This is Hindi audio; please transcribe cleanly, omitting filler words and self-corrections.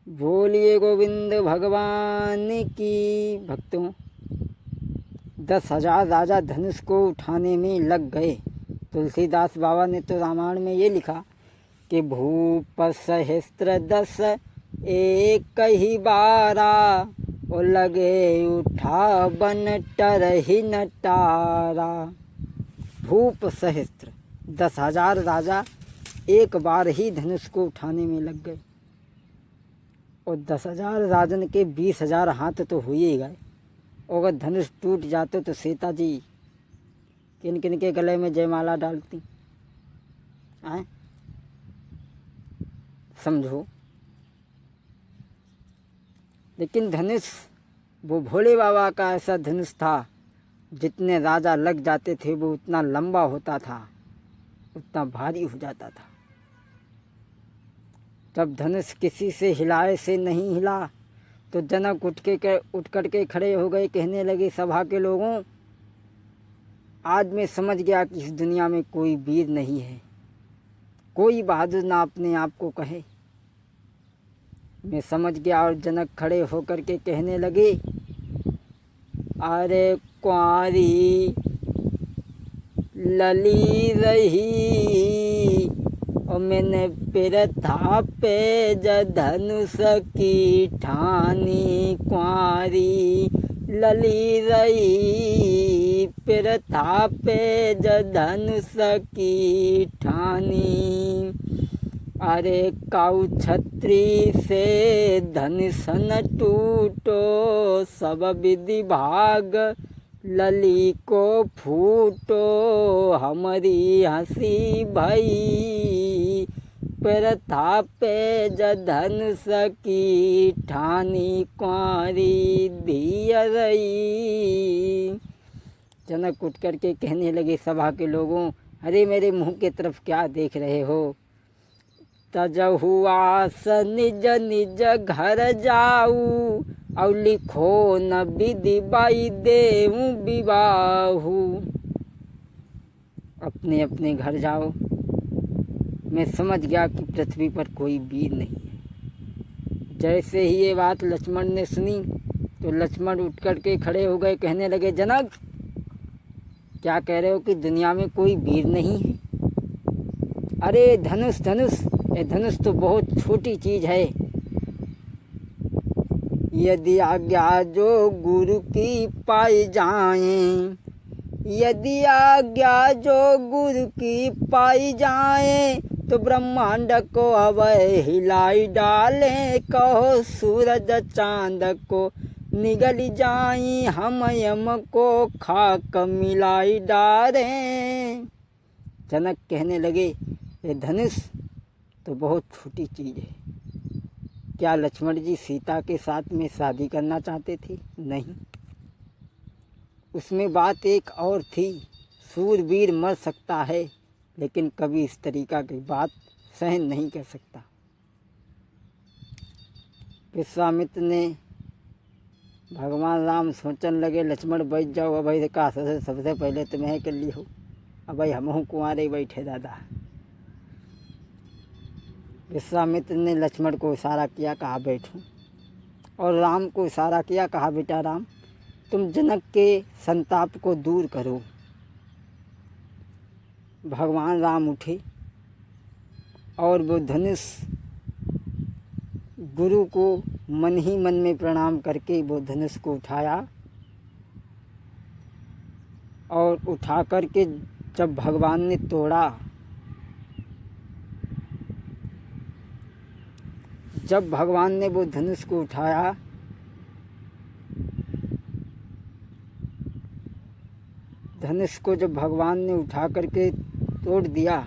बोलिए गोविंद भगवान की। भक्तों, 10,000 राजा धनुष को उठाने में लग गए। तुलसीदास बाबा ने तो रामायण में ये लिखा कि भूप सहस्त्र 10 एक ही बारा, और लगे उठा बन टरहि नटारा। भूप सहस्त्र 10,000 राजा एक बार ही धनुष को उठाने में लग गए, और 10,000 राजन के 20,000 हाथ तो हो ही गए। और अगर धनुष टूट जाते तो सीता जी किन किन के गले में जयमाला डालती हैं? समझो। लेकिन धनुष वो भोले बाबा का ऐसा धनुष था, जितने राजा लग जाते थे वो उतना लंबा होता था, उतना भारी हो जाता था। जब धनुष किसी से हिलाए से नहीं हिला तो जनक उठ करके खड़े हो गए, कहने लगे सभा के लोगों, आज मैं समझ गया कि इस दुनिया में कोई वीर नहीं है, कोई बहादुर ना अपने आप को कहे। मैं समझ गया। और जनक खड़े होकर के कहने लगे, अरे कुंवारी लली रही, और मैंने पिरथा पे धनुष की ठानी। कुंवारी लली रही, पिरथा पे धनुष की ठानी। अरे काऊ छत्री से धनुष न टूटो, सब विधि भाग लली को फूटो। हमारी हंसी भई, पिरथा पे धनुष की ठानी। कुंवारी धिया रही। जनक उठ करके कहने लगे सभा के लोगों, अरे मेरे मुंह के तरफ क्या देख रहे हो? तजहु आस निज निज घर जाऊ, और लिखो न विधि बाई देऊ विवाहू। अपने अपने घर जाओ। मैं समझ गया कि पृथ्वी पर कोई वीर नहीं है। जैसे ही ये बात लक्ष्मण ने सुनी तो लक्ष्मण उठ कर के खड़े हो गए, कहने लगे जनक, क्या कह रहे हो कि दुनिया में कोई वीर नहीं है? अरे धनुष धनुष, ये धनुष तो बहुत छोटी चीज है। यदि आज्ञा जो गुरु की पाई जाए, यदि आज्ञा जो गुरु की पाई जाए, तो ब्रह्मांड को अवय हिलाई डाले। कहो सूरज चांद को निगल जाई, हम यम को खाक मिलाई डाले। जनक कहने लगे, ये धनुष तो बहुत छोटी चीज है। क्या लक्ष्मण जी सीता के साथ में शादी करना चाहते थे? नहीं, उसमें बात एक और थी। सूरवीर मर सकता है, लेकिन कभी इस तरीका की बात सहन नहीं कर सकता। विश्वामित्र ने भगवान राम सोचने लगे, लक्ष्मण बैठ जाओ, अब भाई का सबसे पहले तुम्हें कर ली हो, अब भाई हम कुंवारे बैठे दादा। विश्वामित्र ने लक्ष्मण को इशारा किया, कहा बैठो, और राम को इशारा किया, कहा बेटा राम, तुम जनक के संताप को दूर करो। भगवान राम उठे और वो धनुष गुरु को मन ही मन में प्रणाम करके वो धनुष को उठाया, और उठा करके जब भगवान ने तोड़ा, जब भगवान ने वो धनुष को उठाया, धनुष को जब भगवान ने उठा करके तोड़ दिया,